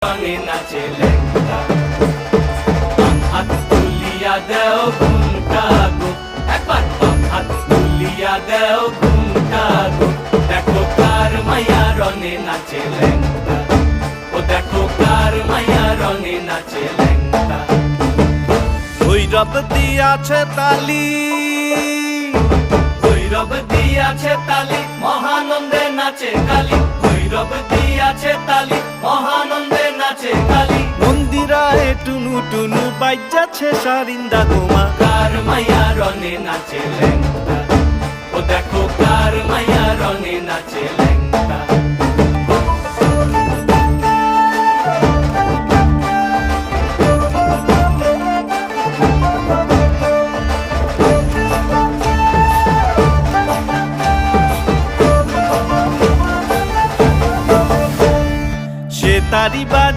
রঙে নাচে ল্যাংটা হাত তুলিয়া দেও ঘুমটা গো একবার হাত তুলিয়া দেও ঘুমটা গো দেখো কার মায়া রঙে নাচে ল্যাংটা ও দেখো কার মায়া রঙে নাচে ল্যাংটা ভৈরব দিয়াছে তালি ভৈরব দিয়াছে তালি মহানন্দে নাচে কালী ভৈরব দিয়াছে তালি মহানন্দে নাচে কালী মন্দিরায় টুনু টুনু বাজ্যাছে সারিন্দা গোমা কার মায়া রঙে নাচে ল্যাংটা ও দেখো কার মায়া রঙে নাচে ল্যাংটা সে তারি